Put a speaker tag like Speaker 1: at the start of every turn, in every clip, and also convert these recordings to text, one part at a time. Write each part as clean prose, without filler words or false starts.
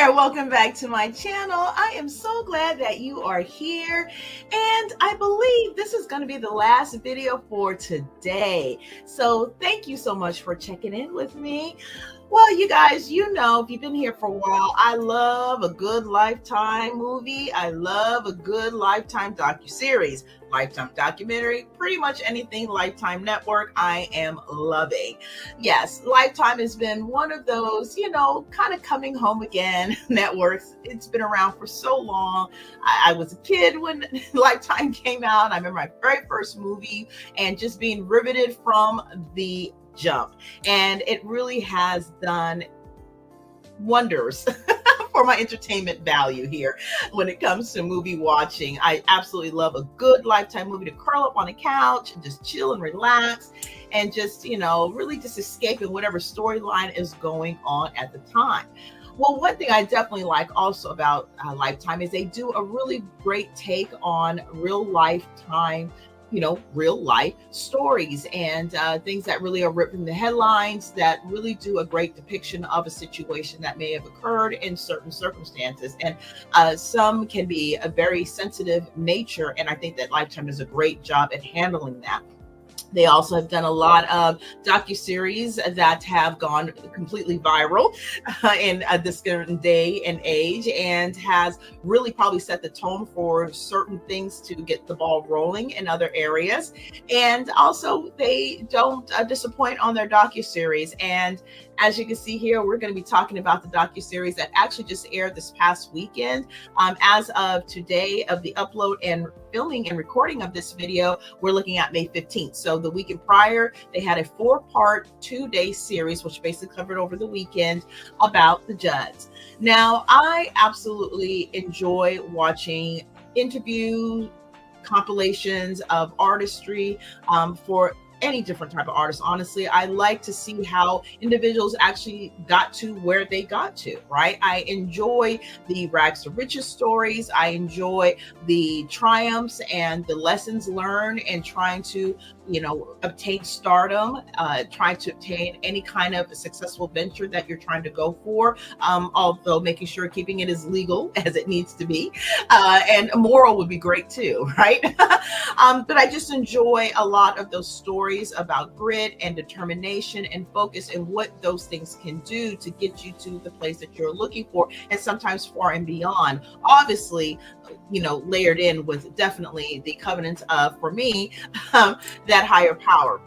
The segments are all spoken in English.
Speaker 1: there, welcome back to my channel. I am so glad that you are here, and I believe this is going to be the last video for today. So thank you so much for checking in with me. Well, you guys, you know, if you've been here for a while, I love a good Lifetime movie. I love a good Lifetime docuseries, Lifetime documentary, pretty much anything Lifetime Network, I am loving. Yes, Lifetime has been one of those, you know, kind of coming home again networks. It's been around for so long. I was a kid when Lifetime came out. I remember my very first movie and just being riveted from the jump, and it really has done wonders for my entertainment value here when it comes to movie watching. I absolutely love a good Lifetime movie to curl up on a couch and just chill and relax and just, you know, really just escape in whatever storyline is going on at the time. Well, one thing I definitely like also about Lifetime is they do a really great take on real lifetime, you know, real life stories and things that really are ripped from the headlines that really do a great depiction of a situation that may have occurred in certain circumstances. And some can be a very sensitive nature. And I think that Lifetime does a great job at handling that. They also have done a lot of docuseries that have gone completely viral in this current day and age, and has really probably set the tone for certain things to get the ball rolling in other areas. And also, they don't disappoint on their docuseries. And as you can see here, we're going to be talking about the docuseries that actually just aired this past weekend. As of today of the upload and filming and recording of this video, we're looking at May 15th. So the weekend prior, they had a 4-part 2-day series, which basically covered over the weekend, about the JUDDs. Now, I absolutely enjoy watching interview compilations of artistry for any different type of artist. Honestly, I like to see how individuals actually got to where they got to, right? I enjoy the rags to riches stories. I enjoy the triumphs and the lessons learned and trying to, you know, obtain stardom, trying to obtain any kind of successful venture that you're trying to go for, although making sure keeping it as legal as it needs to be, and moral would be great too, right? But I just enjoy a lot of those stories about grit and determination and focus and what those things can do to get you to the place that you're looking for, and sometimes far and beyond. Obviously, you know, layered in with definitely the covenants of, for me, that higher power.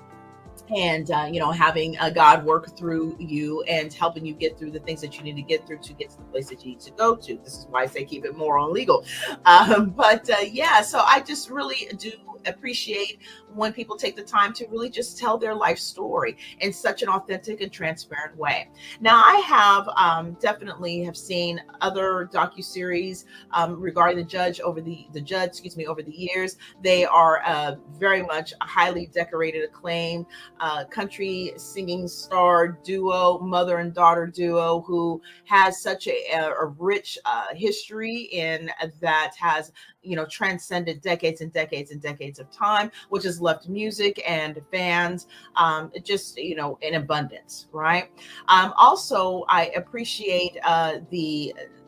Speaker 1: And, you know, having a God work through you and helping you get through the things that you need to get through to get to the place that you need to go to. This is why I say keep it moral and legal. Yeah, so I just really do appreciate when people take the time to really just tell their life story in such an authentic and transparent way. Now, I have definitely have seen other docuseries regarding the JUDDs over the years. They are very much a highly decorated, acclaimed country singing star duo, mother and daughter duo, who has such a rich history in that has, you know, transcended decades and decades and decades of time, which has left music and fans just, you know, in abundance, right? Also, I appreciate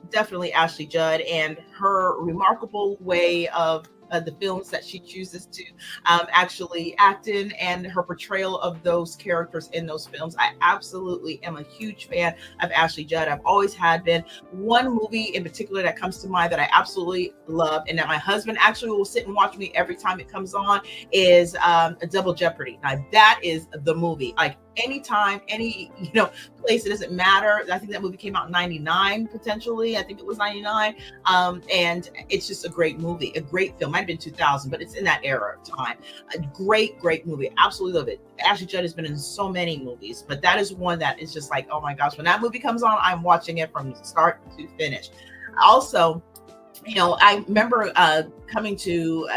Speaker 1: definitely Ashley Judd and her remarkable way of the films that she chooses to actually act in, and her portrayal of those characters in those films. I absolutely am a huge fan of Ashley Judd. I've always had been. One movie in particular that comes to mind that I absolutely love, and that my husband actually will sit and watch me every time it comes on, is Double Jeopardy. Now, that is the movie. Like, anytime, any, you know, place, it doesn't matter. I think that movie came out in 99, potentially. I think it was 99. And it's just a great movie, a great film. Might have been 2000, but it's in that era of time. A great, great movie. Absolutely love it. Ashley Judd has been in so many movies, but that is one that is just like, oh my gosh, when that movie comes on, I'm watching it from start to finish. Also, you know, I remember coming to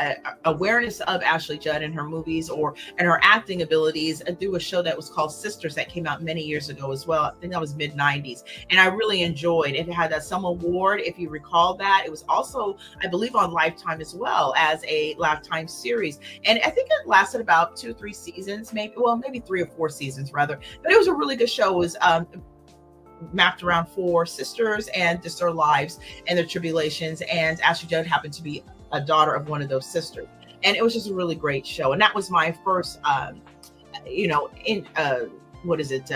Speaker 1: awareness of Ashley Judd and her movies and her acting abilities through a show that was called Sisters that came out many years ago as well. I think that was mid-90s. And I really enjoyed it. It had that Selma Award, if you recall that. It was also, I believe, on Lifetime as well as a Lifetime series. And I think it lasted about 2 or 3 seasons, maybe 3 or 4 seasons rather. But it was a really good show. It was mapped around 4 sisters and just their lives and their tribulations. And Ashley Judd happened to be a daughter of one of those sisters. And it was just a really great show. And that was my first, in what is it?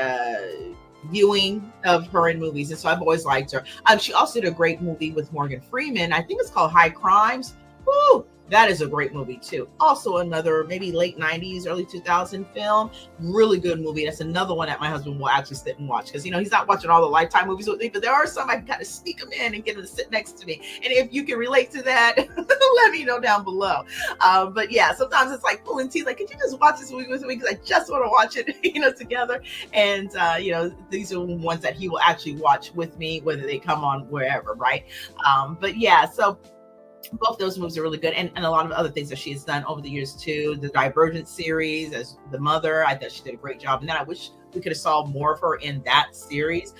Speaker 1: Viewing of her in movies. And so I've always liked her. She also did a great movie with Morgan Freeman. I think it's called High Crimes. Woo! That is a great movie too. Also another maybe late 90s, early 2000 film. Really good movie. That's another one that my husband will actually sit and watch because, he's not watching all the Lifetime movies with me, but there are some I can kind of sneak them in and get him to sit next to me. And if you can relate to that, let me know down below. But yeah, sometimes it's like pulling teeth. Like, could you just watch this movie with me? Because I just want to watch it, together. And, these are ones that he will actually watch with me, whether they come on wherever, right? But yeah, so both those movies are really good, and a lot of other things that she has done over the years too. The Divergent series as the mother, I thought she did a great job, and then I wish we could have saw more of her in that series.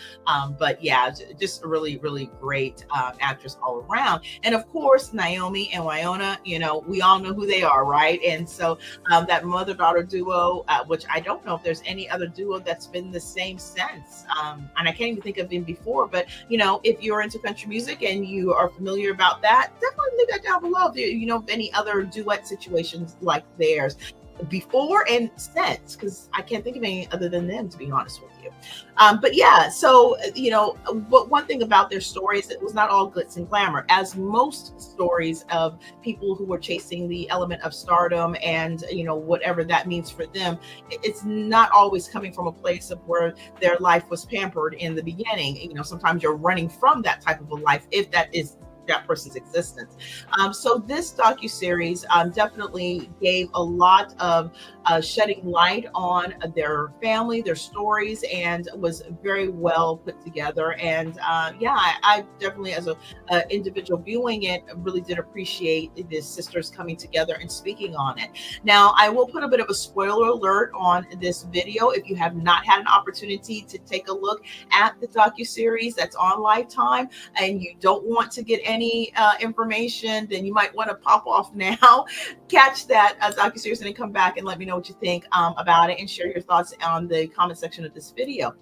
Speaker 1: But yeah, just a really, really great actress all around. And of course, Naomi and Wynonna, we all know who they are, right? And so that mother-daughter duo, which I don't know if there's any other duo that's been the same since. And I can't even think of him before, but if you're into country music and you are familiar about that, definitely leave that down below. If you know of any other duet situations like theirs before and since, because I can't think of any other than them, to be honest with you. But yeah, so but one thing about their stories, it was not all glitz and glamour, as most stories of people who were chasing the element of stardom and whatever that means for them. It's not always coming from a place of where their life was pampered in the beginning. Sometimes you're running from that type of a life, if that is that person's existence. So this docuseries definitely gave a lot of shedding light on their family, their stories, and was very well put together. And I definitely, as a individual viewing it, really did appreciate the sisters coming together and speaking on it. Now, I will put a bit of a spoiler alert on this video. If you have not had an opportunity to take a look at the docuseries that's on Lifetime and you don't want to get any information, then you might want to pop off now, catch that docuseries, and then come back and let me know what you think about it, and share your thoughts on the comment section of this video.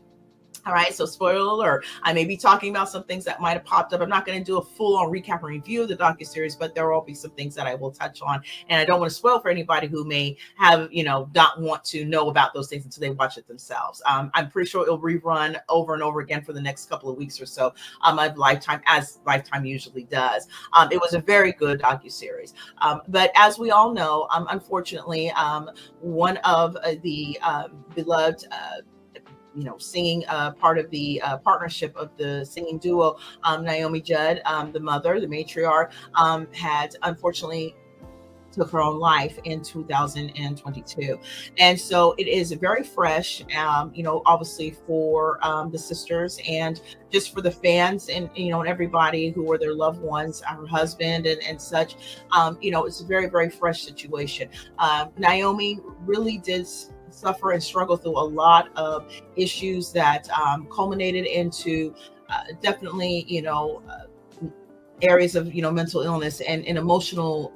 Speaker 1: All right, so spoiler alert, I may be talking about some things that might have popped up. I'm not going to do a full-on recap and review of the docuseries, but there will be some things that I will touch on. And I don't want to spoil for anybody who may have, not want to know about those things until they watch it themselves. I'm pretty sure it'll rerun over and over again for the next couple of weeks or so of Lifetime, as Lifetime usually does. It was a very good docuseries. But as we all know, unfortunately, one of the beloved singing part of the partnership of the singing duo, Naomi Judd, the mother, the matriarch, had unfortunately took her own life in 2022. And so it is very fresh, obviously for the sisters and just for the fans and, and everybody who were their loved ones, her husband and such. It's a very, very fresh situation. Naomi really did suffer and struggle through a lot of issues that culminated into definitely, areas of, mental illness and emotional,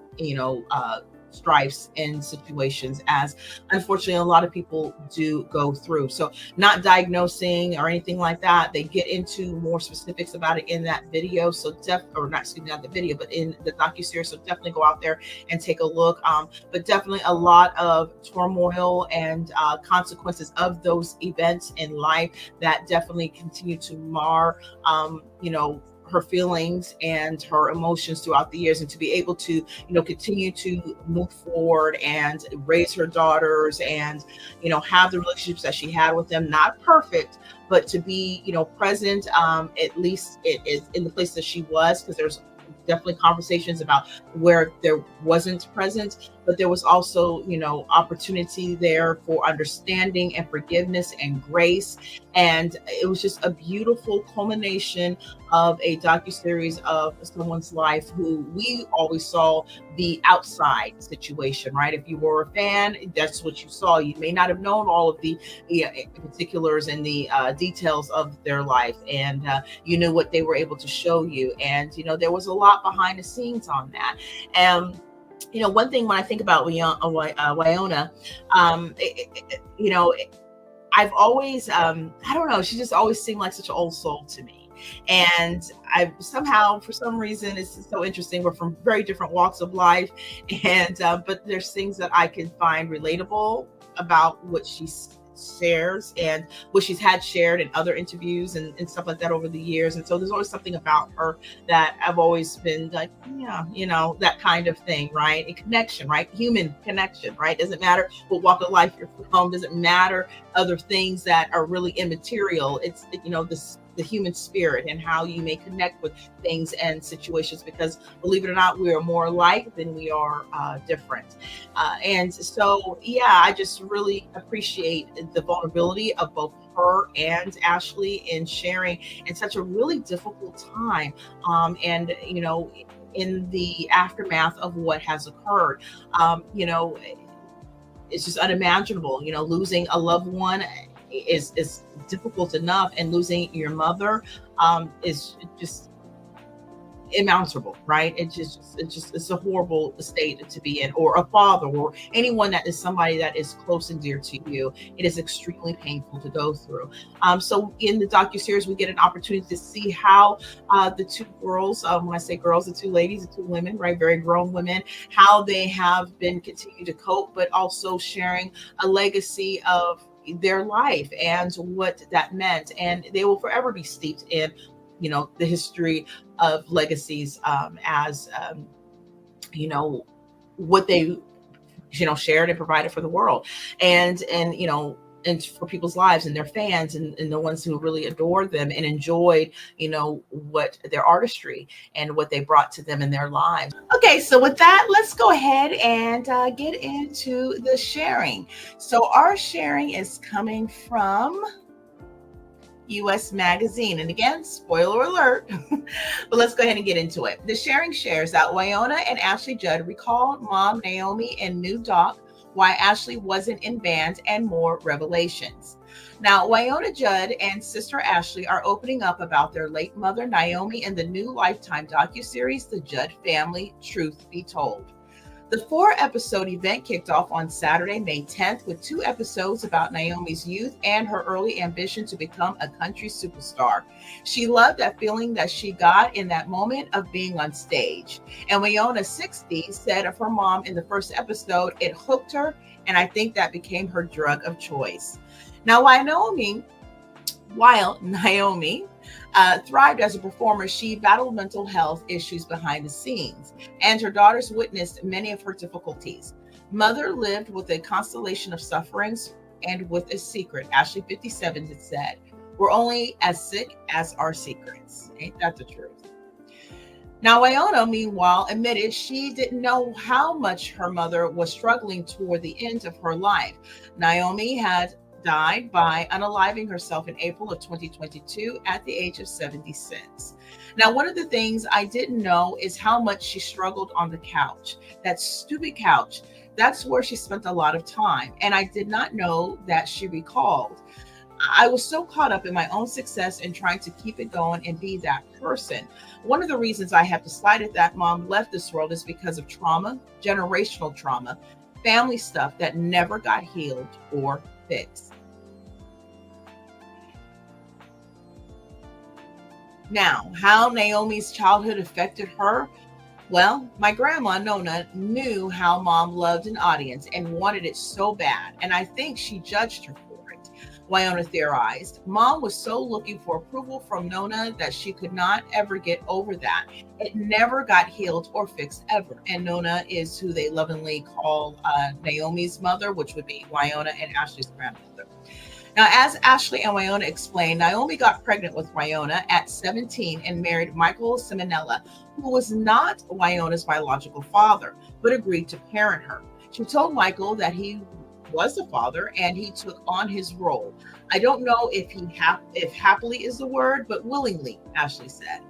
Speaker 1: strifes and situations, as unfortunately a lot of people do go through. So not diagnosing or anything like that. They get into more specifics about it in that video. So not the video, but in the docuseries. So definitely go out there and take a look. But definitely a lot of turmoil and consequences of those events in life that definitely continue to mar, her feelings and her emotions throughout the years, and to be able to continue to move forward and raise her daughters and have the relationships that she had with them. Not perfect, but to be present, at least it is in the place that she was, because there's definitely conversations about where there wasn't present, but there was also opportunity there for understanding and forgiveness and grace. And it was just a beautiful culmination of a docuseries of someone's life who we always saw the outside situation, right? If you were a fan, that's what you saw. You may not have known all of the particulars and the details of their life, and you knew what they were able to show you. And there was a lot behind the scenes on that. And one thing when I think about Wynonna, I've always, I don't know, she just always seemed like such an old soul to me. And I somehow, for some reason, it's so interesting. We're from very different walks of life, and but there's things that I can find relatable about what she shares and what she's had shared in other interviews and stuff like that over the years. And so there's always something about her that I've always been like, yeah, that kind of thing, right? A connection, right? Human connection, right? Doesn't matter what walk of life you're from, doesn't matter other things that are really immaterial. It's, this the human spirit and how you may connect with things and situations, because believe it or not, we are more alike than we are different. And so, yeah, I just really appreciate the vulnerability of both her and Ashley in sharing in such a really difficult time. And, in the aftermath of what has occurred, it's just unimaginable. Losing a loved one is difficult enough, and losing your mother is just immeasurable, right? It's a horrible state to be in, or a father, or anyone that is somebody that is close and dear to you. It is extremely painful to go through. So in the docuseries, we get an opportunity to see how the two girls, when I say girls, the two ladies, the two women, right, very grown women, how they have been continuing to cope, but also sharing a legacy of their life and what that meant. And they will forever be steeped in the history of legacies, as what they shared and provided for the world, and and for people's lives and their fans, and the ones who really adored them and enjoyed what their artistry and what they brought to them in their lives. Okay, so with that, let's go ahead and get into the sharing. So our sharing is coming from US Magazine. And again, spoiler alert, but let's go ahead and get into it. The sharing shares that Wynonna and Ashley Judd recalled mom Naomi and new doc, why Ashley wasn't in band, and more revelations. Now, Wynonna Judd and sister Ashley are opening up about their late mother Naomi in the new Lifetime docuseries, The Judd Family: Truth Be Told. The 4-episode event kicked off on Saturday, May 10th, with 2 episodes about Naomi's youth and her early ambition to become a country superstar. She loved that feeling that she got in that moment of being on stage. And Wynonna, 60, said of her mom in the first episode, "It hooked her, and I think that became her drug of choice." Now, while Naomi thrived as a performer, she battled mental health issues behind the scenes, and her daughters witnessed many of her difficulties. Mother lived with a constellation of sufferings and with a secret. Ashley, 57, had said, "We're only as sick as our secrets." Ain't that the truth? Now, Wynonna, meanwhile, admitted she didn't know how much her mother was struggling toward the end of her life. Naomi had died by unaliving herself in April of 2022 at the age of 76. Now, one of the things I didn't know is how much she struggled on the couch. That stupid couch. That's where she spent a lot of time. And I did not know that, she recalled. I was so caught up in my own success and trying to keep it going and be that person. One of the reasons I have decided that mom left this world is because of trauma, generational trauma, family stuff that never got healed or fixed. Now, how Naomi's childhood affected her? Well, my grandma, Nona, knew how mom loved an audience and wanted it so bad, and I think she judged her for it. Wynonna theorized, mom was so looking for approval from Nona that she could not ever get over that. It never got healed or fixed ever. And Nona is who they lovingly call Naomi's mother, which would be Wynonna and Ashley's grandmother. Now, as Ashley and Wynonna explained, Naomi got pregnant with Wynonna at 17 and married Michael Simonella, who was not Wynonna's biological father, but agreed to parent her. She told Michael that he was the father and he took on his role. I don't know if happily is the word, but willingly, Ashley said.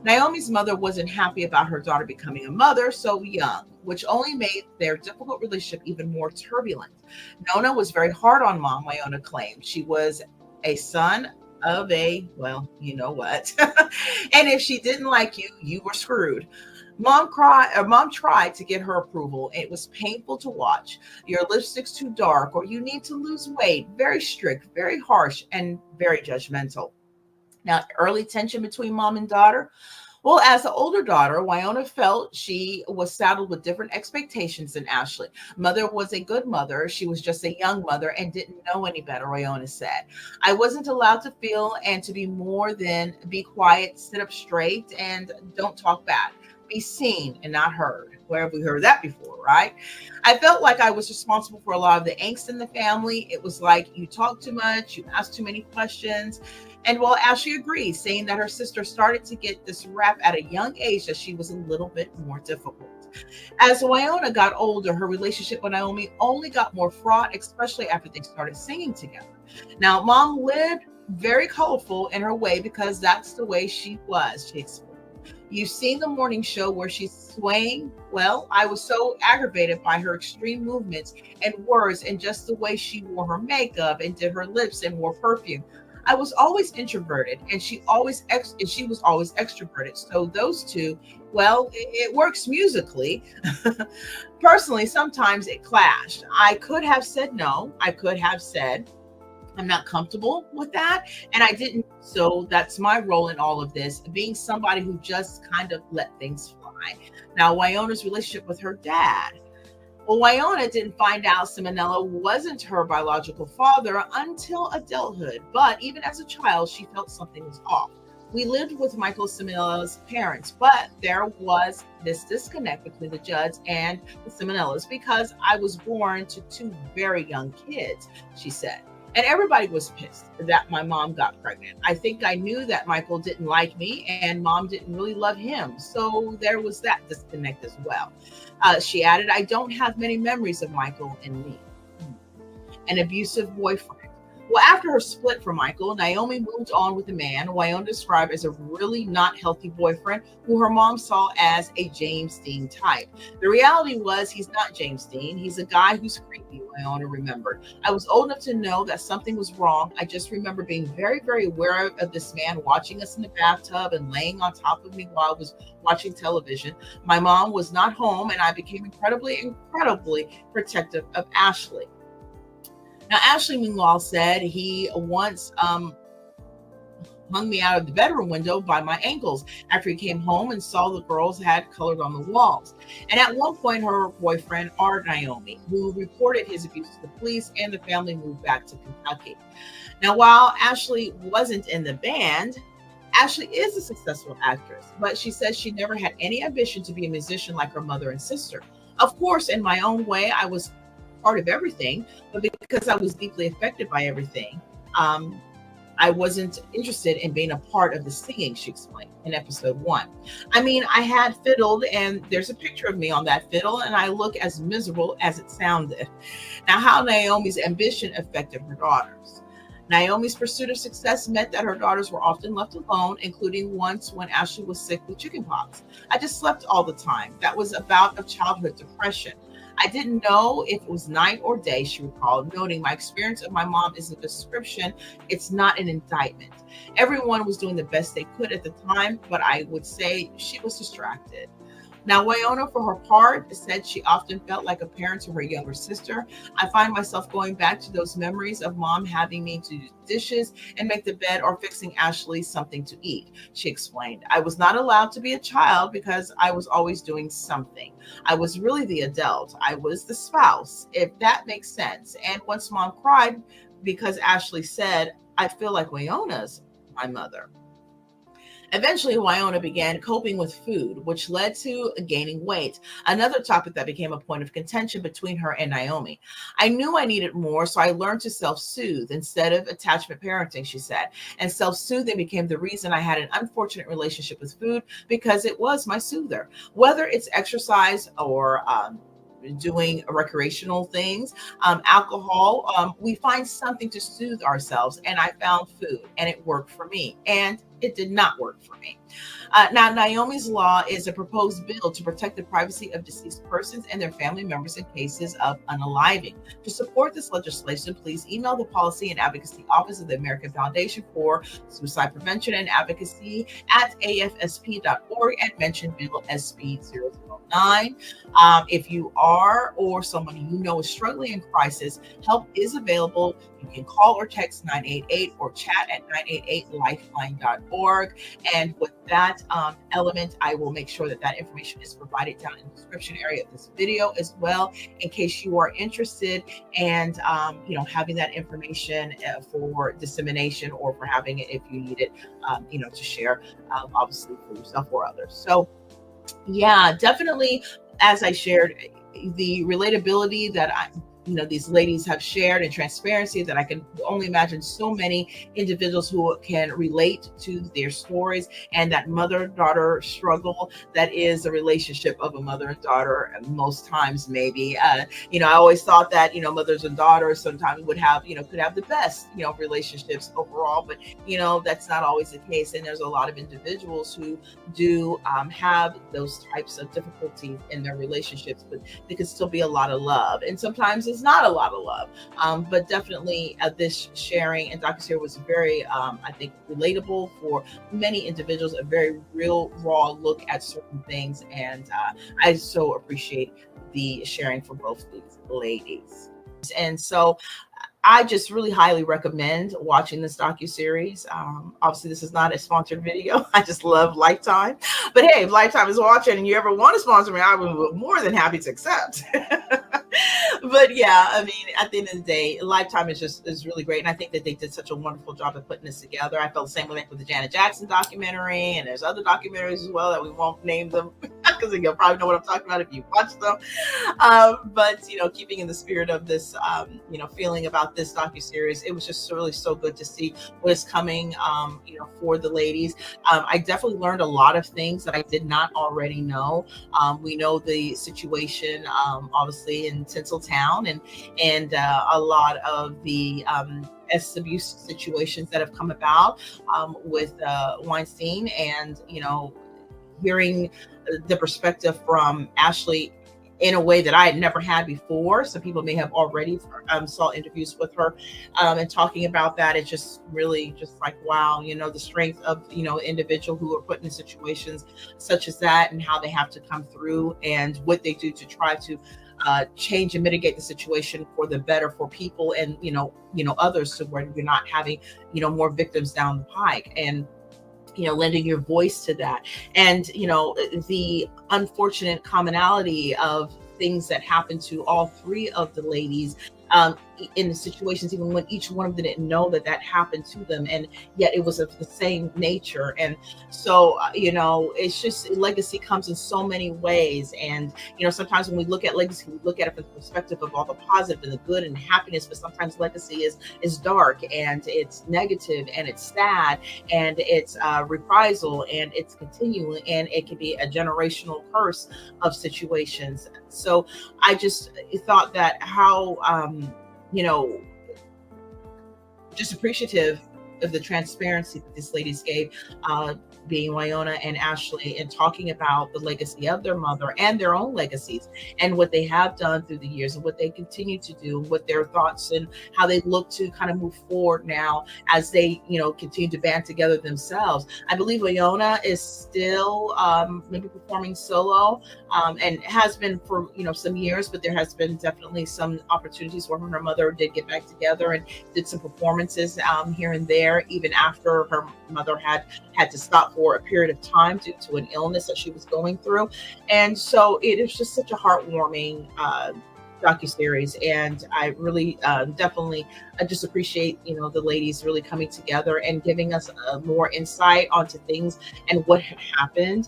Speaker 1: Naomi's mother wasn't happy about her daughter becoming a mother so young, which only made their difficult relationship even more turbulent. Nona was very hard on mom, Wynonna claimed. She was a son of a, well, you know what. And if she didn't like you, you were screwed. Mom tried to get her approval. It was painful to watch. Your lipstick's too dark, or you need to lose weight. Very strict, very harsh, and very judgmental. Now, early tension between mom and daughter. Well, as the older daughter, Wynonna felt she was saddled with different expectations than Ashley. Mother was a good mother. She was just a young mother and didn't know any better, Wynonna said. I wasn't allowed to feel and to be more than be quiet, sit up straight, and don't talk back. Be seen and not heard. Where have we heard that before, right? I felt like I was responsible for a lot of the angst in the family. It was like you talk too much, you ask too many questions. And well, Ashley agrees, saying that her sister started to get this rap at a young age, that she was a little bit more difficult. As Wynonna got older, her relationship with Naomi only got more fraught, especially after they started singing together. Now, mom lived very colorful in her way because that's the way she was, she explained. You've seen the morning show where she's swaying. Well, I was so aggravated by her extreme movements and words and just the way she wore her makeup and did her lips and wore perfume. I was always introverted, and she was always extroverted. So those two, well, it works musically. Personally, sometimes it clashed. I could have said no. I could have said I'm not comfortable with that, and I didn't. So that's my role in all of this, being somebody who just kind of let things fly. Now, Wynonna's relationship with her dad. Well, Wynonna didn't find out Simonella wasn't her biological father until adulthood, but even as a child, she felt something was off. We lived with Michael Simonella's parents, but there was this disconnect between the Judds and the Simonellas because I was born to two very young kids, she said. And everybody was pissed that my mom got pregnant. I think I knew that Michael didn't like me and mom didn't really love him. So there was that disconnect as well. She added, I don't have many memories of Michael and me. An abusive boyfriend. Well, after her split from Michael, Naomi moved on with a man Wynonna described as a really not healthy boyfriend who her mom saw as a James Dean type. The reality was he's not James Dean. He's a guy who's creepy, Wynonna remembered. I was old enough to know that something was wrong. I just remember being very, very aware of this man watching us in the bathtub and laying on top of me while I was watching television. My mom was not home, and I became incredibly protective of Ashley. Now, Ashley, meanwhile, said he once hung me out of the bedroom window by my ankles after he came home and saw the girls had colored on the walls. And at one point, her boyfriend, Naomi, who reported his abuse to the police, and the family moved back to Kentucky. Now, while Ashley wasn't in the band, Ashley is a successful actress, but she says she never had any ambition to be a musician like her mother and sister. Of course, in my own way, I was part of everything, but because I was deeply affected by everything, I wasn't interested in being a part of the singing, she explained in episode 1. I mean, I had fiddled, and there's a picture of me on that fiddle, and I look as miserable as it sounded. Now, how Naomi's ambition affected her daughters. Naomi's pursuit of success meant that her daughters were often left alone, including once when Ashley was sick with chickenpox. I just slept all the time. That was a bout of childhood depression. I didn't know if it was night or day, she recalled, noting my experience of my mom is a description. It's not an indictment. Everyone was doing the best they could at the time, but I would say she was distracted. Now, Wynonna, for her part, said she often felt like a parent to her younger sister. I find myself going back to those memories of mom having me to do dishes and make the bed or fixing Ashley something to eat, she explained. I was not allowed to be a child because I was always doing something. I was really the adult. I was the spouse, if that makes sense. And once mom cried because Ashley said, I feel like Wynonna's my mother. Eventually, Wynonna began coping with food, which led to gaining weight, another topic that became a point of contention between her and Naomi. I knew I needed more, so I learned to self-soothe instead of attachment parenting, she said. And self-soothing became the reason I had an unfortunate relationship with food because it was my soother. Whether it's exercise or doing recreational things, alcohol, we find something to soothe ourselves. And I found food, and it worked for me. And It did not work for me. Now, Naomi's Law is a proposed bill to protect the privacy of deceased persons and their family members in cases of unaliving. To support this legislation, please email the Policy and Advocacy Office of the American Foundation for Suicide Prevention and Advocacy at afsp.org and mention Bill SB 009. If you are or someone you know is struggling in crisis, help is available. You can call or text 988 or chat at 988lifeline.org. And with that element, I will make sure that that information is provided down in the description area of this video as well, in case you are interested and having that information for dissemination or for having it if you need it, to share, obviously for yourself or others. So yeah, definitely, as I shared, the relatability that these ladies have shared and transparency that I can only imagine so many individuals who can relate to their stories, and that mother-daughter struggle that is a relationship of a mother and daughter most times. Maybe I always thought that mothers and daughters sometimes would have could have the best relationships overall, but that's not always the case, and there's a lot of individuals who do have those types of difficulties in their relationships, but there can still be a lot of love, and sometimes it's not a lot of love, but definitely this sharing and Docuseries was very I think relatable for many individuals, a very real raw look at certain things, and I so appreciate the sharing from both these ladies. And so I just really highly recommend watching this docuseries. Obviously, this is not a sponsored video. I just love Lifetime. But hey, if Lifetime is watching and you ever want to sponsor me, I would be more than happy to accept. But yeah, I mean, at the end of the day, Lifetime is really great. And I think that they did such a wonderful job of putting this together. I felt the same way with the Janet Jackson documentary. And there's other documentaries as well that we won't name them because you'll probably know what I'm talking about if you watch them. But, keeping in the spirit of this, feeling about this docuseries, it was just really so good to see what is coming, for the ladies. I definitely learned a lot of things that I did not already know. We know the situation, obviously, in Tinseltown, and a lot of the abuse situations that have come about with Weinstein, and hearing the perspective from Ashley in a way that I had never had before. Some people may have already saw interviews with her and talking about that. It's just really just like, wow, the strength of, individual who are put in situations such as that, and how they have to come through and what they do to try to change and mitigate the situation for the better for people and, others, so where you're not having, more victims down the pike, and lending your voice to that. And, the unfortunate commonality of things that happened to all three of the ladies in the situations, even when each one of them didn't know that happened to them, and yet it was of the same nature. And so it's just, legacy comes in so many ways, and sometimes when we look at legacy, we look at it from the perspective of all the positive and the good and happiness, but sometimes legacy is dark, and it's negative, and it's sad, and it's reprisal, and it's continuing, and it can be a generational curse of situations. So I just thought that how just appreciative of the transparency that these ladies gave, being Wynonna and Ashley, and talking about the legacy of their mother and their own legacies, and what they have done through the years, and what they continue to do, and what their thoughts and how they look to kind of move forward now as they continue to band together themselves. I believe Wynonna is still maybe performing solo, and has been for some years, but there has been definitely some opportunities where her and her mother did get back together and did some performances here and there, even after her mother had to stop for a period of time due to an illness that she was going through. And so it is just such a heartwarming docuseries, and I really definitely just appreciate the ladies really coming together and giving us more insight onto things and what had happened,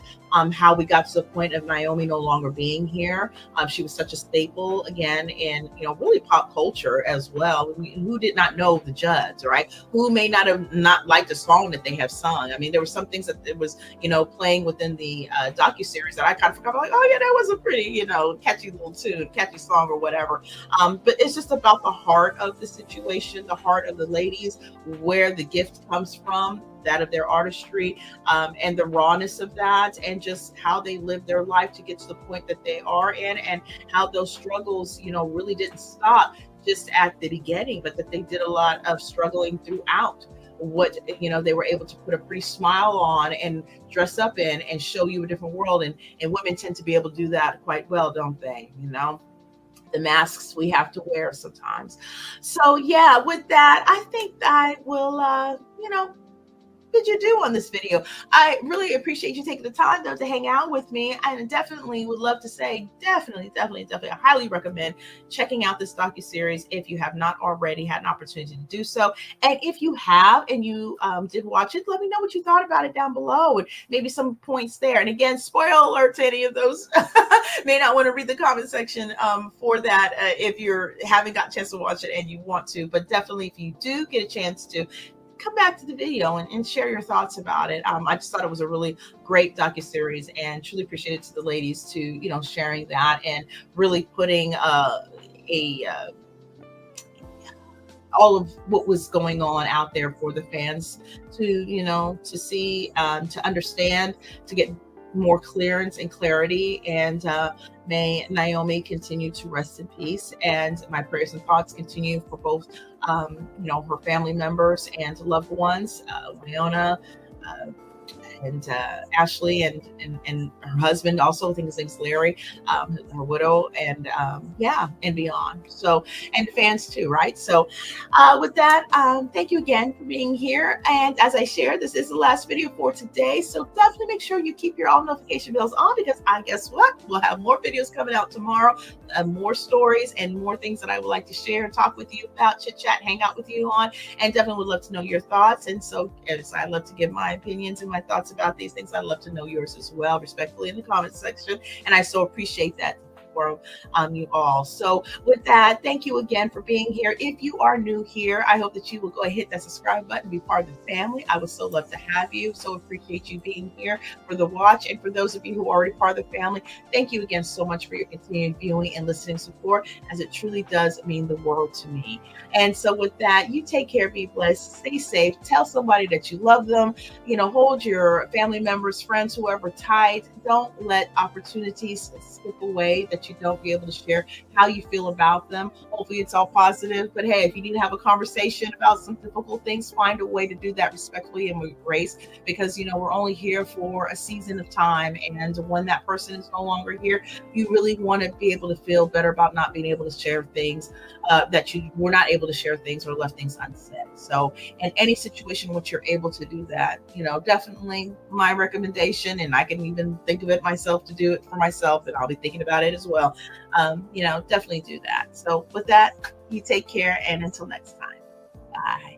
Speaker 1: how we got to the point of Naomi no longer being here. She was such a staple again in really pop culture as well. Who did not know the JUDDs, right? Who may not have not liked a song that they have sung? I mean, there were some things that it was playing within the docuseries that I kind of forgot. Like, oh yeah, that was a pretty catchy little tune, catchy song or whatever. But it's just about the heart of the situation, the heart of the ladies, where the gift comes from, that of their artistry, and the rawness of that, and just how they lived their life to get to the point that they are in, and how those struggles, really didn't stop just at the beginning, but that they did a lot of struggling throughout. What they were able to put a pretty smile on and dress up in and show you a different world, and women tend to be able to do that quite well, don't they? The masks we have to wear sometimes. So yeah, with that, I think I will bid you do on this video. I really appreciate you taking the time though to hang out with me, and definitely would love to say definitely I highly recommend checking out this docuseries if you have not already had an opportunity to do so. And if you have and you did watch it, let me know what you thought about it down below, and maybe some points there. And again, spoiler alert to any of those may not want to read the comment section for that if you haven't got a chance to watch it and you want to. But definitely, if you do get a chance to, come back to the video and share your thoughts about it. I just thought it was a really great docuseries, and truly appreciate it to the ladies to sharing that and really putting all of what was going on out there for the fans to see, to understand, to get more clearance and clarity. And may Naomi continue to rest in peace, and my prayers and thoughts continue for both her family members and loved ones, Wynonna, and Ashley, and her husband also, I think his name's Larry, her widow, and and beyond. So, and fans too, right? So with that, thank you again for being here. And as I shared, this is the last video for today, so definitely make sure you keep your all notification bells on, because guess what, we'll have more videos coming out tomorrow, more stories and more things that I would like to share and talk with you about, chit chat, hang out with you on, and definitely would love to know your thoughts. And so, as I love to give my opinions and my thoughts about these things, I'd love to know yours as well, respectfully, in the comment section. And I so appreciate that for you all. So with that, thank you again for being here. If you are new here, I hope that you will go ahead, hit that subscribe button, be part of the family. I would so love to have you. So appreciate you being here for the watch. And for those of you who are already part of the family, thank you again so much for your continued viewing and listening support, as it truly does mean the world to me. And so with that, you take care, be blessed, stay safe, tell somebody that you love them, hold your family members, friends, whoever tight. Don't let opportunities slip away that you don't be able to share how you feel about them. Hopefully it's all positive, but hey, if you need to have a conversation about some difficult things, find a way to do that respectfully and with grace, because we're only here for a season of time, and when that person is no longer here, you really want to be able to feel better about not being able to share things, that you were not able to share things or left things unsaid. So in any situation in which you're able to do that, definitely my recommendation, and I can even think of it myself to do it for myself, and I'll be thinking about it as well. Definitely do that. So with that, you take care, and until next time, bye.